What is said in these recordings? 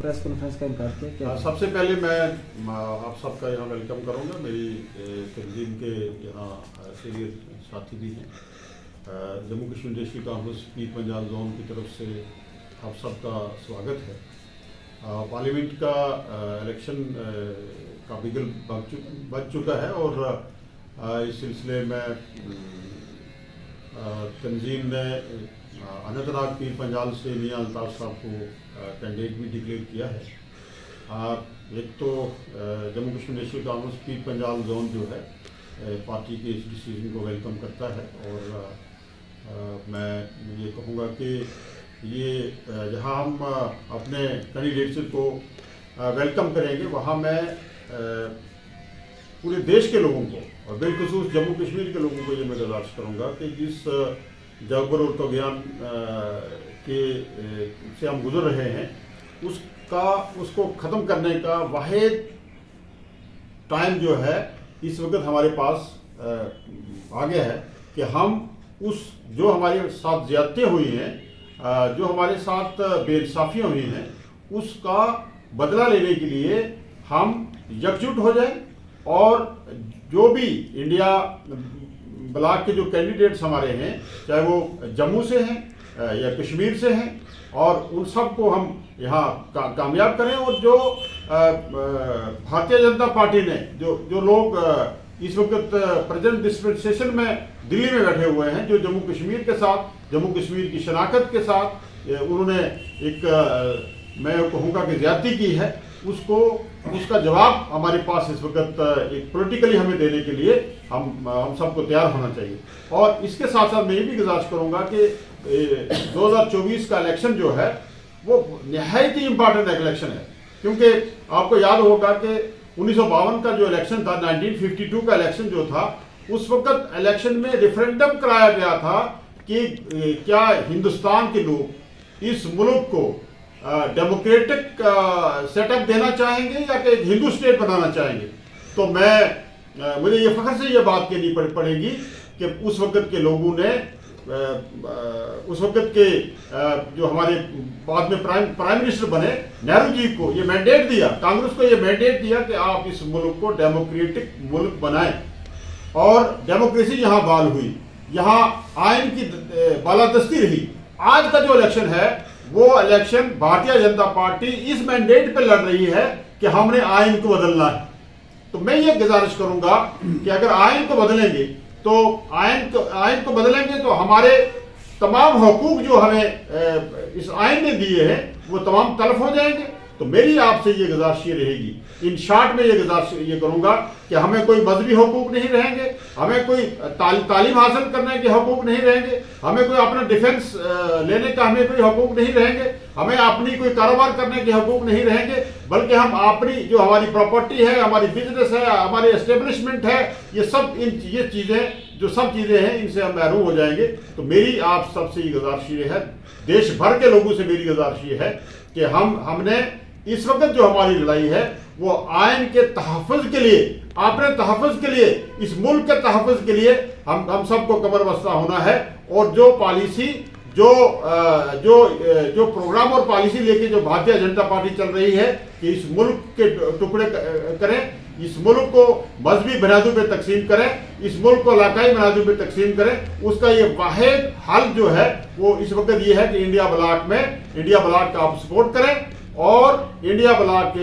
Press conference का इनकार किया क्या? सबसे पहले मैं आप सबका यहाँ वेलकम करूँगा। मेरी तंजीम के यहाँ सीनियर साथी भी हैं। जम्मू कश्मीर नेशनल कांग्रेस पीर पंजाब जोन की तरफ से आप सबका स्वागत है। पार्लियामेंट का इलेक्शन का बिगल बज चुका है और इस सिलसिले में तंजीम ने अनंतनाग पीर पंजाल से मियां अल्ताफ साहब को कैंडिडेट भी डिक्लेयर किया है। एक तो जम्मू कश्मीर नेशनल कांग्रेस पीर पंजाल जोन जो है पार्टी के इस डिसीजन को वेलकम करता है और मैं ये कहूँगा कि ये जहाँ हम अपने कैंडिडेट्स को वेलकम करेंगे वहाँ मैं पूरे देश के लोगों को और बिलखुसूस जम्मू कश्मीर के लोगों को ये मैं गुजारिश करूँगा कि जिस जबर और तग़यान के से हम गुजर रहे हैं उसको ख़त्म करने का वाहिद टाइम जो है इस वक्त हमारे पास आ गया है कि हम जो हमारे साथ ज़्यादतियाँ हुई हैं, जो हमारे साथ बेइंसाफ़ियाँ हुई हैं, उसका बदला लेने के लिए हम एकजुट हो जाएं और जो भी इंडिया ब्लॉक के जो कैंडिडेट्स हमारे हैं, चाहे वो जम्मू से हैं या कश्मीर से हैं, और उन सब को हम यहाँ कामयाब करें। और जो भारतीय जनता पार्टी ने जो लोग इस वक्त प्रेजेंट डिस्पेंसेशन में दिल्ली में बैठे हुए हैं, जो जम्मू कश्मीर के साथ, जम्मू कश्मीर की शनाख्त के साथ उन्होंने एक मैं कहूँगा कि ज्यादती की है, उसका जवाब हमारे पास इस वक्त एक पॉलिटिकली हमें देने के लिए हम सबको तैयार होना चाहिए। और इसके साथ साथ मैं ये भी गुजारिश करूँगा कि 2024 का इलेक्शन जो है वो नहायत ही इम्पॉर्टेंट इलेक्शन है, क्योंकि आपको याद होगा कि 1952 का जो इलेक्शन था, 1952 का इलेक्शन जो था, उस वक्त इलेक्शन में रेफरेंडम कराया गया था कि क्या हिंदुस्तान के लोग इस मुल्क को डेमोक्रेटिक सेटअप देना चाहेंगे या कि एक हिंदू स्टेट बनाना चाहेंगे। तो मुझे ये फख्र से ये बात कहनी पड़ेगी कि उस वक्त के लोगों ने उस वक्त के जो हमारे बाद में प्राइम मिनिस्टर बने नेहरू जी को ये मैंडेट दिया, कांग्रेस को ये मैंडेट दिया कि आप इस मुल्क को डेमोक्रेटिक मुल्क बनाएं। और डेमोक्रेसी यहाँ बहाल हुई, यहाँ आइन की बालादस्ती रही। आज का जो इलेक्शन है वो इलेक्शन भारतीय जनता पार्टी इस मैंडेट पे लड़ रही है कि हमने आइन को बदलना है। तो मैं ये गुजारिश करूंगा कि अगर आइन को बदलेंगे तो बदलेंगे तो हमारे तमाम हकूक जो हमें इस आइन ने दिए हैं वो तमाम तलफ हो जाएंगे। तो मेरी आपसे ये गुजारिश ये रहेगी, इन शॉर्ट में ये गुजारिश ये करूंगा कि हमें कोई मजहबी हकूक नहीं रहेंगे, हमें कोई तालीम हासिल करने के हकूक नहीं रहेंगे, हमें कोई अपना डिफेंस लेने का हमें कोई हकूक नहीं रहेंगे, हमें अपनी कोई कारोबार करने के हकूक नहीं रहेंगे, बल्कि हम अपनी जो हमारी प्रॉपर्टी है, हमारी बिजनेस है, हमारी एस्टेब्लिशमेंट है, ये सब चीज़ें हैं, इनसे हम महरूम हो जाएंगे। तो मेरी आप सबसे ये गुजारिश ये है, देश भर के लोगों से मेरी गुजारिश ये है कि हमने इस वक्त जो हमारी लड़ाई है वो आइन के तहफ़्फ़ुज़ के लिए, अपने तहफ़्फ़ुज़ के लिए, इस मुल्क के तहफ़्फ़ुज़ के लिए हम सबको कमर बस्ता होना है। और जो पॉलिसी जो प्रोग्राम और पॉलिसी लेके जो भारतीय जनता पार्टी चल रही है कि इस मुल्क के टुकड़े करें, इस मुल्क को मजहबी बुनियादों पे तकसीम करें, इस मुल्क को इलाकाई बुनियादों पे तकसीम करें, उसका ये वाहिद हल जो है वो इस वक्त ये है कि इंडिया ब्लॉक का आप सपोर्ट करें और इंडिया ब्लॉक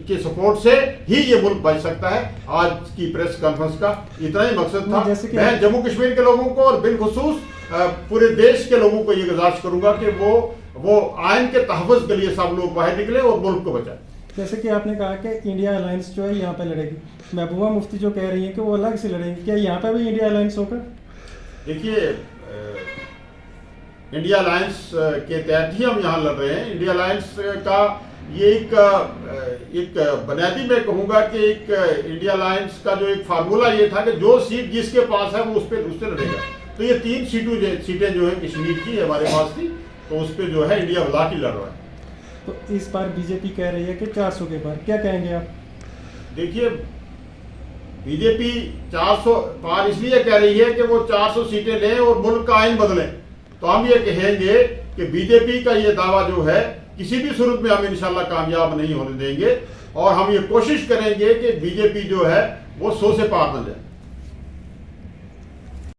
के सपोर्ट से ही ये मुल्क बच सकता है। आज की प्रेस कॉन्फ्रेंस का इतना ही मकसद था। मैं जम्मू कश्मीर के लोगों को और बिलखुसूस पूरे देश के लोगों को ये गुजारिश करूंगा कि वो आइन के तहफ़्फ़ुज़ के लिए सब लोग बाहर निकले और मुल्क को बचाएं। जैसे कि आपने कहा कि इंडिया अलायंस जो है यहाँ पे लड़ेगी, महबूबा मुफ्ती जो कह रही है कि वो अलग से लड़ेंगे, क्या यहाँ पे भी इंडिया अलायंस होगा? देखिए, इंडिया अलायंस के तहत ही हम यहाँ लड़ रहे हैं। इंडिया अलायंस का ये एक बुनियादी मैं कहूँगा कि एक इंडिया अलायंस का जो एक फार्मूला ये था कि जो सीट जिसके पास है वो उससे लड़ेगा। तो ये 3 सीटें जो है कश्मीर की हमारे पास थी, तो उस पर जो है इंडिया ब्लॉक ही लड़ रहा है। तो इस बार बीजेपी कह रही है कि 400 के पार, क्या कहेंगे आप? देखिए, बीजेपी 400 पार इसलिए कह रही है कि वो 400 सीटें लें और मुल्क का आइन बदलें। तो हम ये कहेंगे कि बीजेपी का ये दावा जो है किसी भी सूरत में हम इंशाल्लाह कामयाब नहीं होने देंगे और हम ये कोशिश करेंगे कि बीजेपी जो है वो 100 से पार न जाए।